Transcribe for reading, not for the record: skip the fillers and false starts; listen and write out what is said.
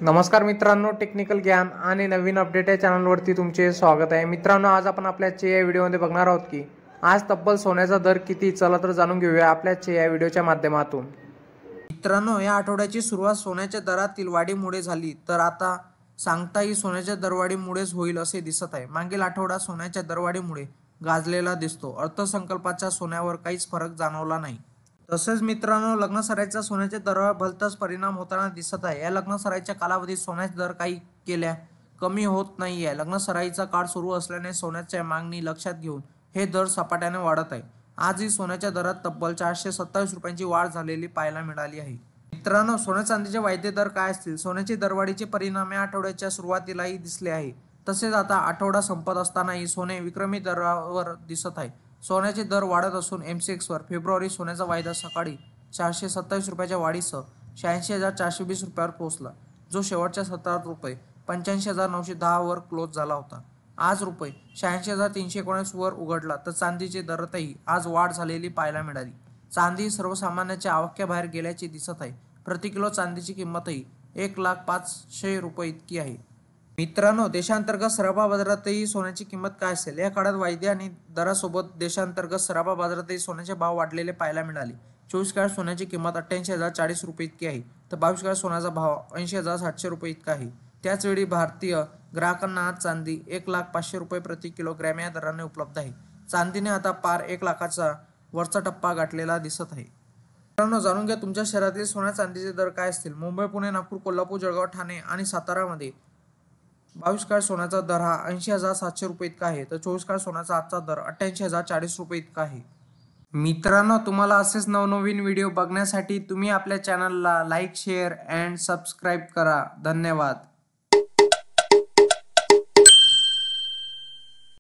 नमस्कार मित्रांनो, टेक्निकल ज्ञान आणि नवीन अपडेट या चॅनलवरती तुमचे स्वागत आहे। मित्रांनो, आज आपण आपल्याच्या या व्हिडिओमध्ये बघणार आहोत की आज तब्बल सोन्याचा दर किती, चला तर जाणून घेऊया आपल्याच्या या व्हिडिओच्या माध्यमातून। मित्रांनो, या आठवड्याची सुरुवात सोन्याच्या दरातील वाढीमुळे झाली, तर आता सांगताही सोन्याच्या दरवाढीमुळेच होईल असे दिसत आहे। मागील आठवडा सोन्याच्या दरवाढीमुळे गाजलेला दिसतो। अर्थसंकल्पाच्या सोन्यावर काहीच फरक जाणवला नाही। तसेच मित्रांनो, लग्नसराईचा सोन्याच्या दरावर भलताच परिणाम होताना दिसत आहे। या लग्नसराईच्या कालावधीत सोन्याचे दर काही केल्या कमी होत नाही आहे। लग्नसराईचा काळ सुरू असल्याने सोन्याच्या मागणी लक्षात घेऊन हे दर सपाट्याने वाढत आहे। आजही सोन्याच्या दरात तब्बल 427 रुपयांची वाढ झालेली पाहायला मिळाली आहे। मित्रांनो, सोन्या चांदीचे वाढते दर काय असतील? सोन्याची दरवाढीचे परिणाम या आठवड्याच्या सुरुवातीलाही दिसले आहे। तसेच आता आठवडा संपत असतानाही सोने विक्रमी दरावर दिसत आहे। सोन्याचे दर वाढत असून MCX वर फेब्रुवारी सोन्याचा वायदा सकाळी 427 रुपयाच्या वाढीसह 86,420 रुपयावर पोहोचला, जो शेवटच्या सत्रात रुपये 85,910 वर क्लोज झाला होता। आज रुपये 86,319 वर उघडला, तर चांदीचे दरातही आज वाढ झालेली पाहायला मिळाली। चांदी सर्वसामान्यांच्या आवाक्याबाहेर गेल्याचे दिसत आहे। प्रति किलो चांदीची किंमतही 1,05,000 रुपये इतकी आहे। मित्रांनो, देशांतर्गत सराफा बाजारातही सोन्याची किंमत काय असेल? या काळात वायदे आणि दरासोबत देशांतर्गत सराफा बाजारातही सोन्याचे भाव वाढलेले पाहायला मिळाले। 24 कॅरेट सोन्याची किंमत 88,040 रुपये इतकी आहे, तर 22 कॅरेट सोन्याचा भाव 80,700 रुपये इतका आहे। त्याचवेळी भारतीय ग्राहकांना आज चांदी 1,05,000 रुपये प्रति किलोग्रॅम या दराने उपलब्ध आहे। चांदीने आता पार 1 लाखाचा वरचा टप्पा गाठलेला दिसत आहे। मित्रांनो, जाणून घ्या तुमच्या शहरातील सोन्या चांदीचे दर काय असतील? मुंबई, पुणे, नागपूर, कोल्हापूर, जळगाव, ठाणे आणि सातारामध्ये 22 कॅरेट सोन्याचा दर हा 80,700 रुपये इतका आहे, तर 24 कॅरेट सोन्याचा आजचा दर 88,040 रुपये इतका आहे। मित्रांनो, तुम्हाला असेच नवनवीन व्हिडिओ बघण्यासाठी तुम्ही आपल्या चॅनलला लाईक, शेअर अँड सबस्क्राईब करा। धन्यवाद।